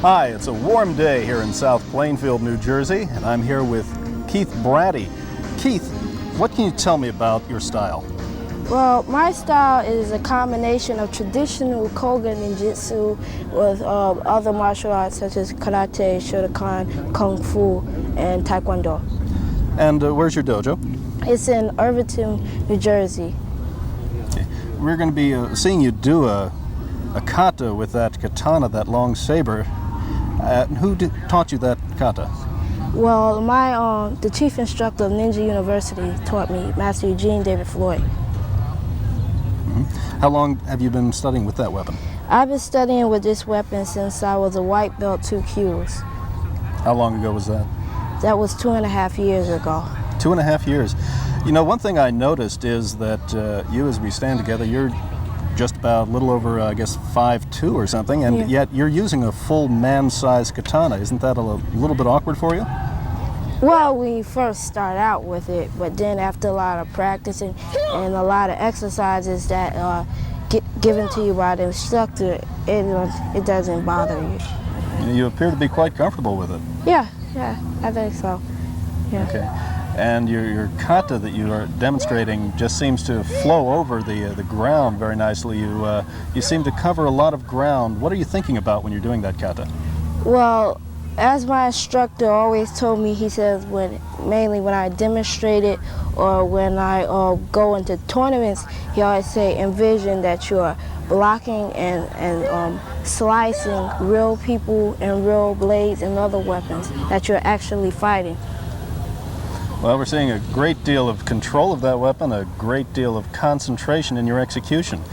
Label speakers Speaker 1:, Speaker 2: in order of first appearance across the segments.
Speaker 1: Hi, it's a warm day here in South Plainfield, New Jersey, and I'm here with Keith Brady. Keith, what can you tell me about your style?
Speaker 2: Well, my style is a combination of traditional Koga ninjutsu with other martial arts such as karate, Shotokan, kung fu, and Tae Kwon Do.
Speaker 1: And where's your dojo?
Speaker 2: It's in Irvington, New Jersey.
Speaker 1: Okay. We're going to be seeing you do a kata with that katana, that long saber. Who taught you that kata?
Speaker 2: Well, the chief instructor of Ninja University taught me, Master Eugene David Floyd.
Speaker 1: Mm-hmm. How long have you been studying with that weapon?
Speaker 2: I've been studying with this weapon since I was a white belt 2 Qs.
Speaker 1: How long ago was that?
Speaker 2: That was 2.5 years ago.
Speaker 1: 2.5 years. You know, one thing I noticed is that you, as we stand together, you're just about a little over, I guess, 5'2" or something, and yet you're using a full man-sized katana. Isn't that a little bit awkward for you?
Speaker 2: Well, we first start out with it, but then after a lot of practicing and a lot of exercises that are given to you by the instructor, it doesn't bother you.
Speaker 1: You appear to be quite comfortable with it.
Speaker 2: Yeah, I think so. Yeah.
Speaker 1: Okay. And your kata that you are demonstrating just seems to flow over the ground very nicely. You seem to cover a lot of ground. What are you thinking about when you're doing that kata?
Speaker 2: Well, as my instructor always told me, he says mainly when I demonstrate it or when I go into tournaments, he always say envision that you're blocking and slicing real people and real blades and other weapons, that you're actually fighting.
Speaker 1: Well, we're seeing a great deal of control of that weapon, a great deal of concentration in your execution.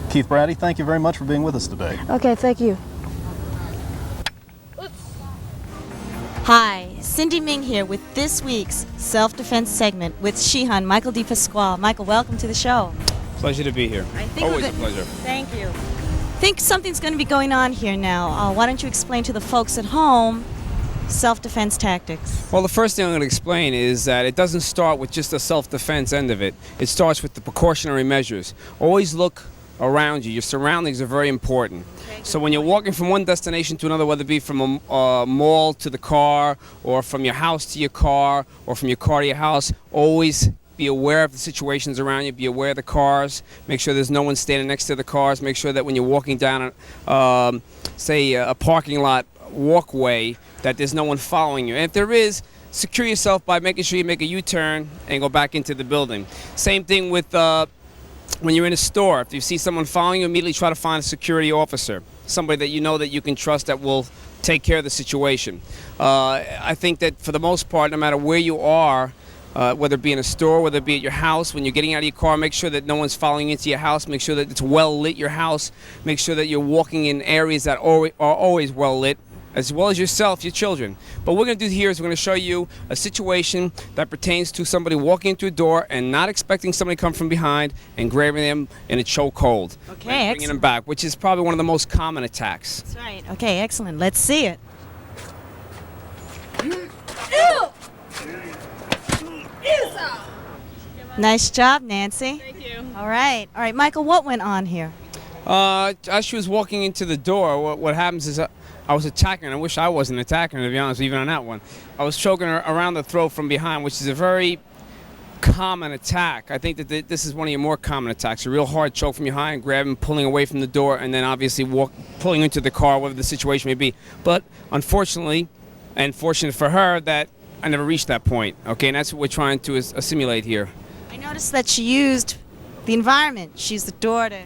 Speaker 1: Keith Brady, thank you very much for being with us today.
Speaker 2: Okay, thank you.
Speaker 3: Hi, Cindy Ming here with this week's self-defense segment with Shihan Michael DePasquale. Michael, welcome to the show.
Speaker 4: Pleasure to be here. Always a pleasure.
Speaker 3: Thank you. I think something's going to be going on here now. Why don't you explain to the folks at home self-defense tactics?
Speaker 4: Well, the first thing I'm going to explain is that it doesn't start with just the self-defense end of it. It starts with the precautionary measures. Always look around you. Your surroundings are very important. So when you're walking from one destination to another, whether it be from a mall to the car, or from your house to your car, or from your car to your house, always be aware of the situations around you. Be aware of the cars. Make sure there's no one standing next to the cars. Make sure that when you're walking down, say, a parking lot walkway, that there's no one following you. And if there is, secure yourself by making sure you make a U-turn and go back into the building. Same thing with when you're in a store. If you see someone following you, immediately try to find a security officer, somebody that you know that you can trust that will take care of the situation. I think that for the most part, no matter where you are, whether it be in a store, whether it be at your house, when you're getting out of your car, make sure that no one's following you into your house. Make sure that it's well lit, your house. Make sure that you're walking in areas that are always well lit, as well as yourself, your children. But what we're going to do here is we're going to show you a situation that pertains to somebody walking through a door and not expecting somebody to come from behind and grabbing them in a chokehold.
Speaker 3: Okay,
Speaker 4: bringing them back, which is probably one of the most common attacks.
Speaker 3: That's right. Okay, excellent. Let's see it. Nice job, Nancy.
Speaker 5: Thank you.
Speaker 3: All right, Michael, what went on here?
Speaker 4: As she was walking into the door, what happens is I was attacking her. I wish I wasn't attacking her, to be honest, even on that one. I was choking her around the throat from behind, which is a very common attack. I think that this is one of your more common attacks. A real hard choke from behind, grabbing, pulling away from the door, and then obviously pulling into the car, whatever the situation may be. But unfortunately, and fortunate for her, that I never reached that point. Okay, and that's what we're trying to simulate here.
Speaker 3: I noticed that she used the environment. She used the door to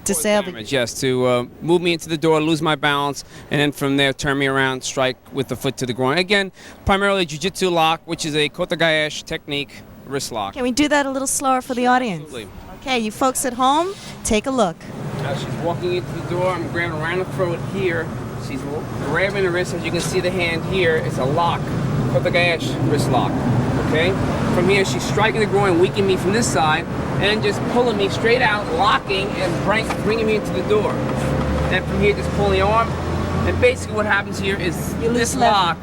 Speaker 3: disable
Speaker 4: damage. Yes, to move me into the door, lose my balance, and then from there turn me around, strike with the foot to the groin. Again, primarily jiu-jitsu lock, which is a kotagaeshi technique, wrist lock.
Speaker 3: Can we do that a little slower for the audience?
Speaker 4: Absolutely.
Speaker 3: Okay, you folks at home, take a look.
Speaker 4: As she's walking into the door, I'm grabbing around the throat here. She's grabbing the wrist. As you can see the hand here, it's a lock, kotagaeshi wrist lock. Okay? From here, she's striking the groin, weakening me from this side, and just pulling me straight out, locking, and bringing me into the door. Then from here, just pulling the arm. And basically what happens here is this lock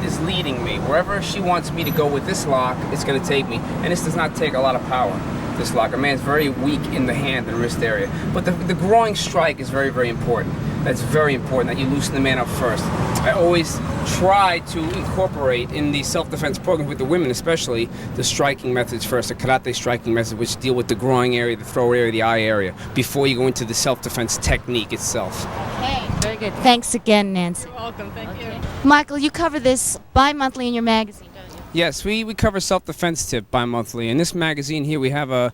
Speaker 4: is leading me. Wherever she wants me to go with this lock, it's going to take me. And this does not take a lot of power, this lock. A man's very weak in the hand and wrist area. But the groin strike is very, very important. That's very important, that you loosen the man up first. I always try to incorporate in the self-defense program with the women especially the striking methods first, the karate striking methods, which deal with the groin area, the throat area, the eye area, before you go into the self-defense technique itself.
Speaker 3: Okay, very good. Thanks again, Nancy.
Speaker 5: You're welcome. Thank you.
Speaker 3: Michael, you cover this bi-monthly in your magazine, don't you?
Speaker 4: Yes, we cover self-defense tip bi-monthly. In this magazine here, we have a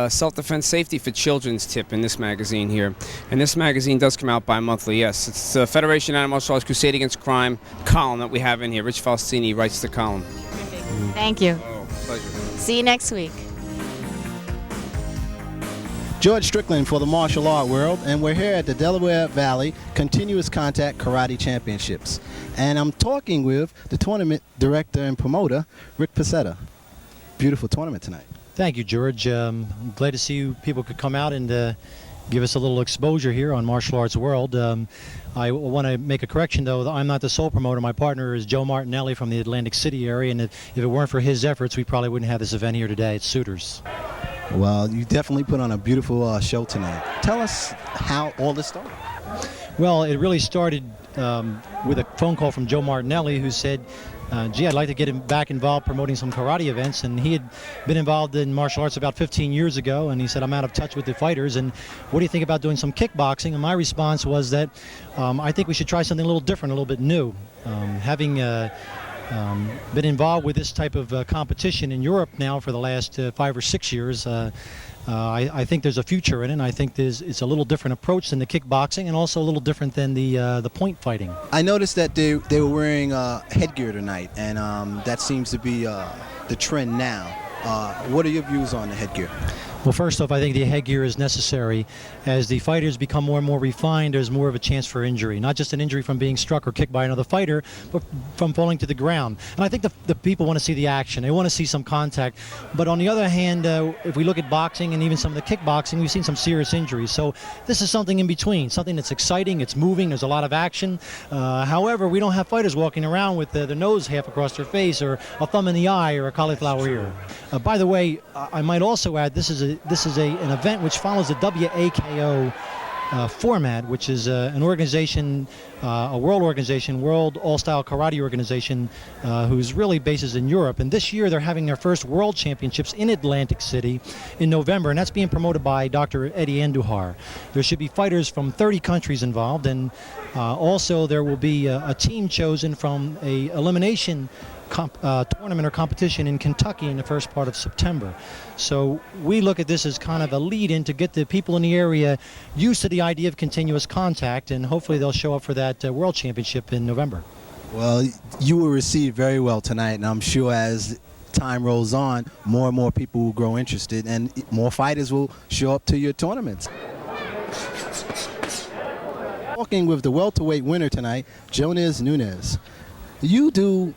Speaker 4: self-defense safety for children's tip in this magazine here. And this magazine does come out bi-monthly, yes. It's the Federation of Martial Arts Crusade Against Crime column that we have in here. Rich Faustini writes the column.
Speaker 3: Thank you.
Speaker 4: Oh, pleasure.
Speaker 3: See you next week.
Speaker 6: George Strickland for the martial art world, and we're here at the Delaware Valley Continuous Contact Karate Championships. And I'm talking with the tournament director and promoter, Ric Pascetta. Beautiful tournament tonight.
Speaker 7: Thank you, George. I'm glad to see you people could come out and give us a little exposure here on Martial Arts World. I want to make a correction, though. I'm not the sole promoter. My partner is Joe Martinelli from the Atlantic City area, and if it weren't for his efforts, we probably wouldn't have this event here today. It's Suitors.
Speaker 6: Well, you definitely put on a beautiful show tonight. Tell us how all this started.
Speaker 7: Well, it really started with a phone call from Joe Martinelli, who said, gee, I'd like to get him back involved promoting some karate events. And he had been involved in martial arts about 15 years ago, and he said, I'm out of touch with the fighters, and what do you think about doing some kickboxing? And my response was that I think we should try something a little different, a little bit new. Having been involved with this type of competition in Europe now for the last 5 or 6 years, I think there's a future in it, and I think it's a little different approach than the kickboxing, and also a little different than the point fighting.
Speaker 6: I noticed that they were wearing headgear tonight, and that seems to be the trend now. What are your views on the headgear?
Speaker 7: Well, first off, I think the headgear is necessary. As the fighters become more and more refined, there's more of a chance for injury. Not just an injury from being struck or kicked by another fighter, but from falling to the ground. And I think the people want to see the action. They want to see some contact. But on the other hand, if we look at boxing and even some of the kickboxing, we've seen some serious injuries. So this is something in between, something that's exciting, it's moving, there's a lot of action. However, we don't have fighters walking around with their nose half across their face, or a thumb in the eye, or a cauliflower ear. By the way, I might also add, this is an event which follows the WAKO format, which is an organization, a world organization, World All-Style Karate Organization, whose really bases in Europe. And this year they're having their first World Championships in Atlantic City in November, and that's being promoted by Dr. Eddie Andujar. There should be fighters from 30 countries involved, and also there will be a team chosen from a elimination tournament or competition in Kentucky in the first part of September. So we look at this as kind of a lead-in to get the people in the area used to the idea of continuous contact, and hopefully they'll show up for that World Championship in November.
Speaker 6: Well, you were received very well tonight, and I'm sure as time rolls on, more and more people will grow interested, and more fighters will show up to your tournaments. Talking with the welterweight winner tonight, Jonas Nunez. You do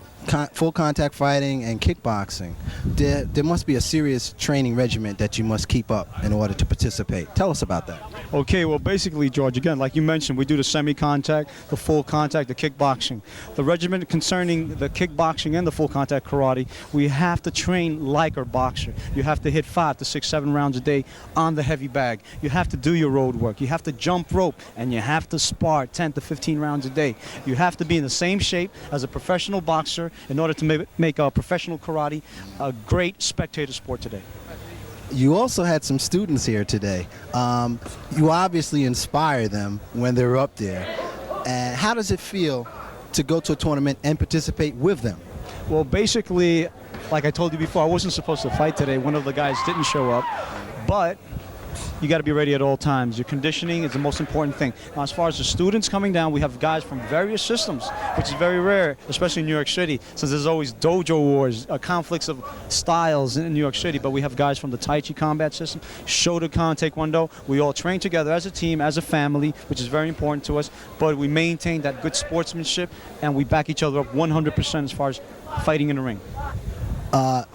Speaker 6: full contact fighting and kickboxing. There must be a serious training regimen that you must keep up in order to participate. Tell us about that.
Speaker 8: Okay, well, basically, George, again, like you mentioned, we do the semi-contact, the full contact, the kickboxing. The regimen concerning the kickboxing and the full contact karate, we have to train like a boxer. You have to hit 5 to 6, 7 rounds a day on the heavy bag. You have to do your road work. You have to jump rope, and you have to spar 10 to 15 rounds a day. You have to be in the same shape as a professional boxer in order to make professional karate a great spectator sport today.
Speaker 6: You also had some students here today. You obviously inspire them when they're up there. And how does it feel to go to a tournament and participate with them?
Speaker 8: Well, basically, like I told you before, I wasn't supposed to fight today. One of the guys didn't show up, but you got to be ready at all times. Your conditioning is the most important thing. Now, as far as the students coming down, we have guys from various systems, which is very rare, especially in New York City, since there's always dojo wars, conflicts of styles in New York City. But we have guys from the Tai Chi combat system, Shotokan, Tae Kwon Do. We all train together as a team, as a family, which is very important to us. But we maintain that good sportsmanship, and we back each other up 100% as far as fighting in the ring.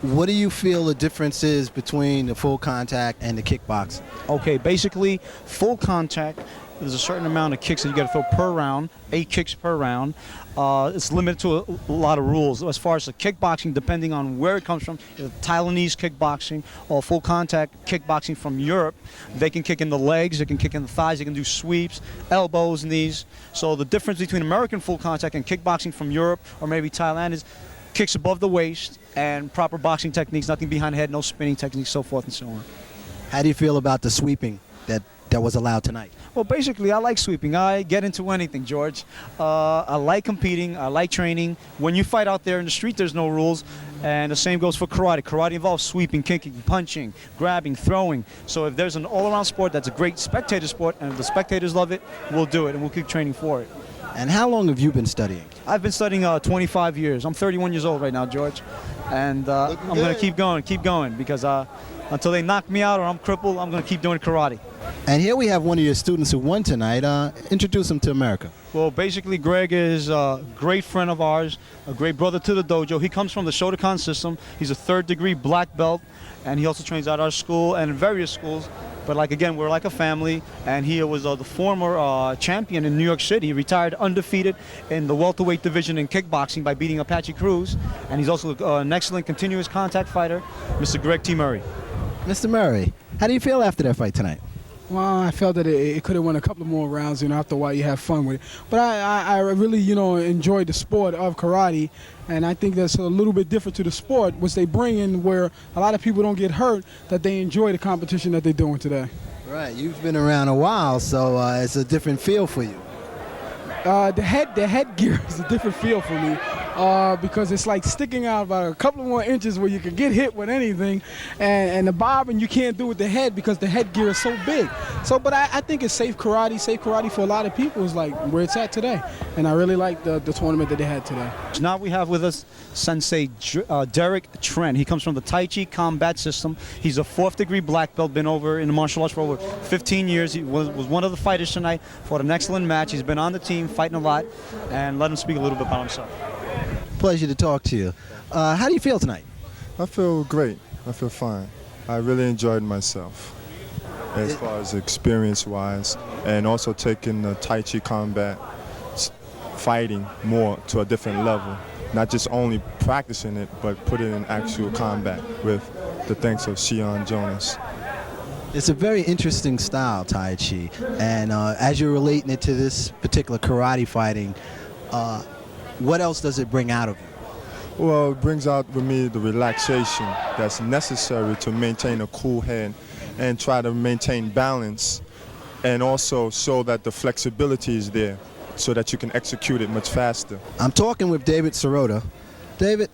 Speaker 6: What do you feel the difference is between the full contact and the kickboxing?
Speaker 8: Okay, basically, full contact there's a certain amount of kicks that you got to throw per round, 8 kicks per round. It's limited to a lot of rules. As far as the kickboxing, depending on where it comes from, Taiwanese kickboxing or full contact kickboxing from Europe, they can kick in the legs, they can kick in the thighs, they can do sweeps, elbows, knees. So the difference between American full contact and kickboxing from Europe or maybe Thailand is kicks above the waist and proper boxing techniques, nothing behind the head, no spinning techniques, so forth and so on.
Speaker 6: How do you feel about the sweeping that was allowed tonight?
Speaker 8: Well, basically, I like sweeping. I get into anything, George. I like competing. I like training. When you fight out there in the street, there's no rules. And the same goes for karate. Karate involves sweeping, kicking, punching, grabbing, throwing. So if there's an all-around sport that's a great spectator sport, and if the spectators love it, we'll do it, and we'll keep training for it.
Speaker 6: And how long have you been studying?
Speaker 8: I've been studying 25 years. I'm 31 years old right now, George. And I'm going to keep going, because until they knock me out or I'm crippled, I'm going to keep doing karate.
Speaker 6: And here we have one of your students who won tonight. Introduce him to America.
Speaker 8: Well, basically, Greg is a great friend of ours, a great brother to the dojo. He comes from the Shotokan system. He's a 3rd-degree black belt, and he also trains at our school and in various schools. But like, again, we're like a family, and he was the former champion in New York City. He retired undefeated in the welterweight division in kickboxing by beating Apache Cruz. And he's also an excellent continuous contact fighter, Mr. Greg T. Murray.
Speaker 6: Mr. Murray, how do you feel after that fight tonight?
Speaker 5: Well, I felt that it could have won a couple more rounds, after a while you have fun with it. But I really, enjoyed the sport of karate, and I think that's a little bit different to the sport, which they bring in where a lot of people don't get hurt, that they enjoy the competition that they're doing today.
Speaker 6: Right, you've been around a while, so it's a different feel for you.
Speaker 5: The headgear is a different feel for me. Because it's like sticking out about a couple more inches where you can get hit with anything, and the bobbing you can't do with the head because the headgear is so big. So, but I think it's safe karate for a lot of people is like where it's at today, and I really like the tournament that they had today.
Speaker 8: Now we have with us Sensei Derek Trent. He comes from the Tai Chi combat system. He's a 4th-degree black belt, been over in the martial arts for over 15 years. He was one of the fighters tonight, fought an excellent match. He's been on the team, fighting a lot, and let him speak a little bit about himself.
Speaker 6: Pleasure to talk to you. How do you feel tonight?
Speaker 9: I feel great. I feel fine. I really enjoyed myself as far as experience-wise, and also taking the Tai Chi combat fighting more to a different level. Not just only practicing it, but put it in actual combat with the thanks of Shihan Jonas.
Speaker 6: It's a very interesting style, Tai Chi, and as you're relating it to this particular karate fighting, what else does it bring out of you?
Speaker 9: Well, it brings out with me the relaxation that's necessary to maintain a cool head and try to maintain balance, and also show that the flexibility is there so that you can execute it much faster.
Speaker 6: I'm talking with David Sirota. David,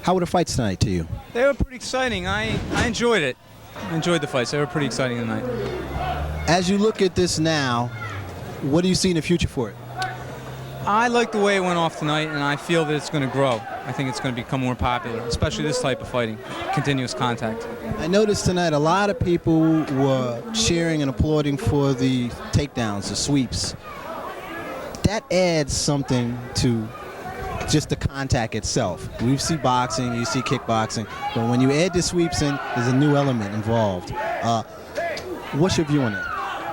Speaker 6: how were the fights tonight to you?
Speaker 10: They were pretty exciting. I enjoyed it. I enjoyed the fights. They were pretty exciting tonight.
Speaker 6: As you look at this now, what do you see in the future for it?
Speaker 10: I like the way it went off tonight, and I feel that it's going to grow. I think it's going to become more popular, especially this type of fighting, continuous contact.
Speaker 6: I noticed tonight a lot of people were cheering and applauding for the takedowns, the sweeps. That adds something to just the contact itself. We see boxing, you see kickboxing, but when you add the sweeps in, there's a new element involved. What's your view on that?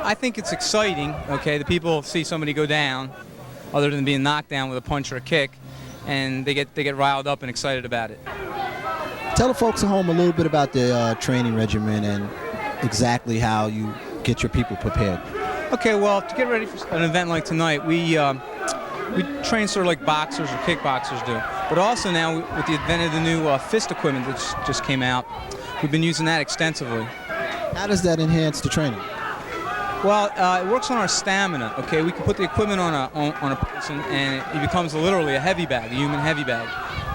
Speaker 10: I think it's exciting, okay? The people see somebody go down, other than being knocked down with a punch or a kick, and they get riled up and excited about it.
Speaker 6: Tell the folks at home a little bit about the training regimen and exactly how you get your people prepared.
Speaker 10: Okay, well, to get ready for an event like tonight, we train sort of like boxers or kickboxers do. But also now, with the advent of the new fist equipment that just came out, we've been using that extensively.
Speaker 6: How does that enhance the training?
Speaker 10: Well, it works on our stamina, okay? We can put the equipment on a person, and he becomes literally a heavy bag, a human heavy bag.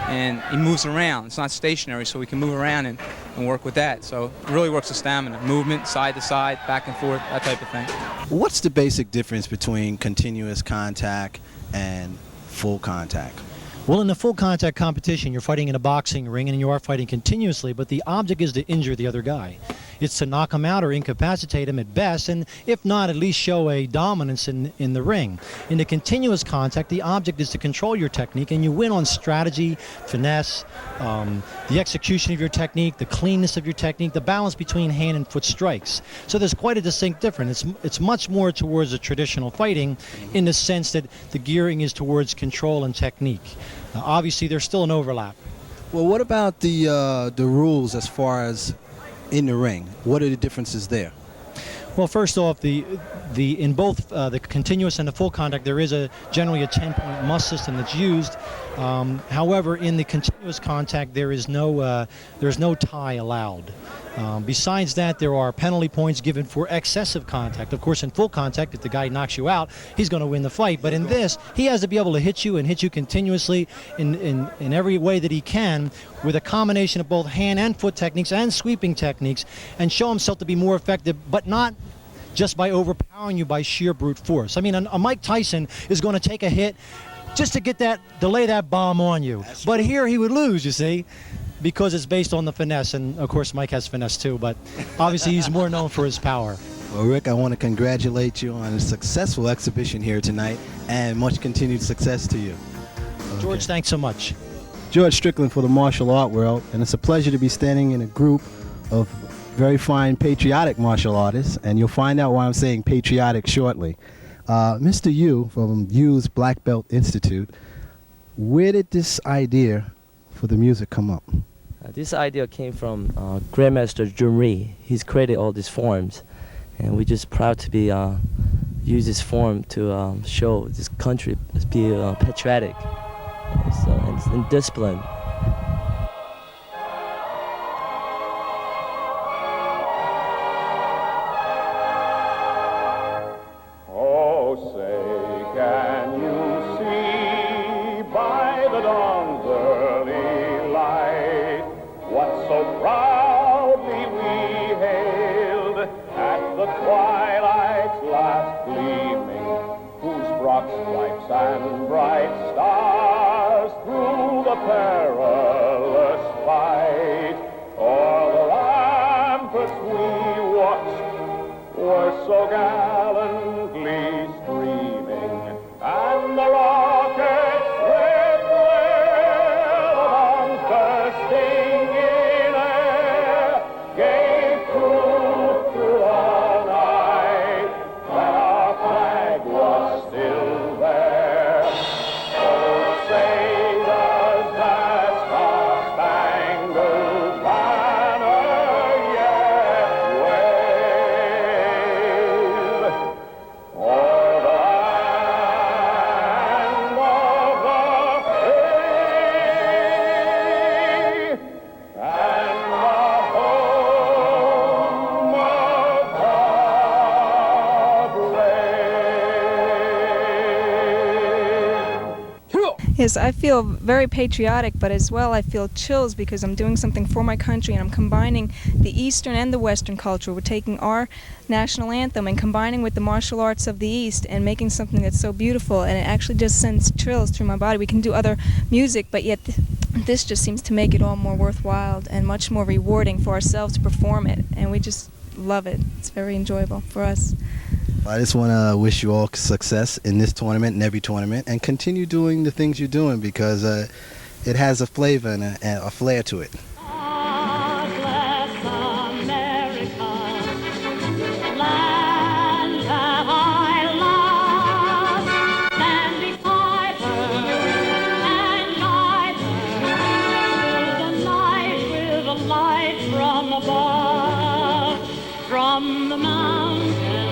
Speaker 10: And he moves around. It's not stationary, so we can move around and work with that. So it really works the stamina. Movement, side to side, back and forth, that type of thing.
Speaker 6: What's the basic difference between continuous contact and full contact?
Speaker 7: Well, in the full contact competition, you're fighting in a boxing ring and you are fighting continuously, but the object is to injure the other guy. It's to knock him out or incapacitate him at best, and if not, at least show a dominance in the ring. In the continuous contact, the object is to control your technique, and you win on strategy, finesse, the execution of your technique, the cleanness of your technique, the balance between hand and foot strikes. So there's quite a distinct difference. It's much more towards a traditional fighting in the sense that the gearing is towards control and technique. Now, obviously, there's still an overlap.
Speaker 6: Well, what about the rules as far as in the ring? What are the differences there?
Speaker 7: Well, first off, in both the continuous and the full contact, there is generally a 10-point must system that's used. However, in the continuous contact, there's no tie allowed. Besides that, there are penalty points given for excessive contact. Of course, in full contact, if the guy knocks you out, he's going to win the fight. But in this, he has to be able to hit you and hit you continuously in every way that he can, with a combination of both hand and foot techniques and sweeping techniques, and show himself to be more effective, but not just by overpowering you by sheer brute force. I mean, a Mike Tyson is going to take a hit just to lay that bomb on you. But here he would lose, you see, because it's based on the finesse. And of course, Mike has finesse too, but obviously he's more known for his power.
Speaker 6: Well, Rick, I want to congratulate you on a successful exhibition here tonight, and much continued success to you. Okay.
Speaker 7: George, thanks so much.
Speaker 6: George Strickland for the martial art world, and it's a pleasure to be standing in a group of very fine patriotic martial artists, and you'll find out why I'm saying patriotic shortly. Mr. Yu from Yu's Black Belt Institute, where did this idea for the music come up?
Speaker 11: This idea came from Grandmaster Jun Ri. He's created all these forms, and we're just proud to be use this form to show this country as be patriotic and disciplined.
Speaker 12: And bright stars through the perilous fight. O'er the ramparts we watched were so gallantly streaming, and the rockets with their bombs bursting in air gave proof to the night that our flag was still there.
Speaker 13: Yes, I feel very patriotic, but as well I feel chills because I'm doing something for my country and I'm combining the Eastern and the Western culture. We're taking our national anthem and combining with the martial arts of the East and making something that's so beautiful, and it actually just sends chills through my body. We can do other music, but yet this just seems to make it all more worthwhile and much more rewarding for ourselves to perform it, and we just love it. It's very enjoyable for us.
Speaker 6: I just want to wish you all success in this tournament and every tournament, and continue doing the things you're doing, because it has a flavor and a flair to it.
Speaker 12: From the mountain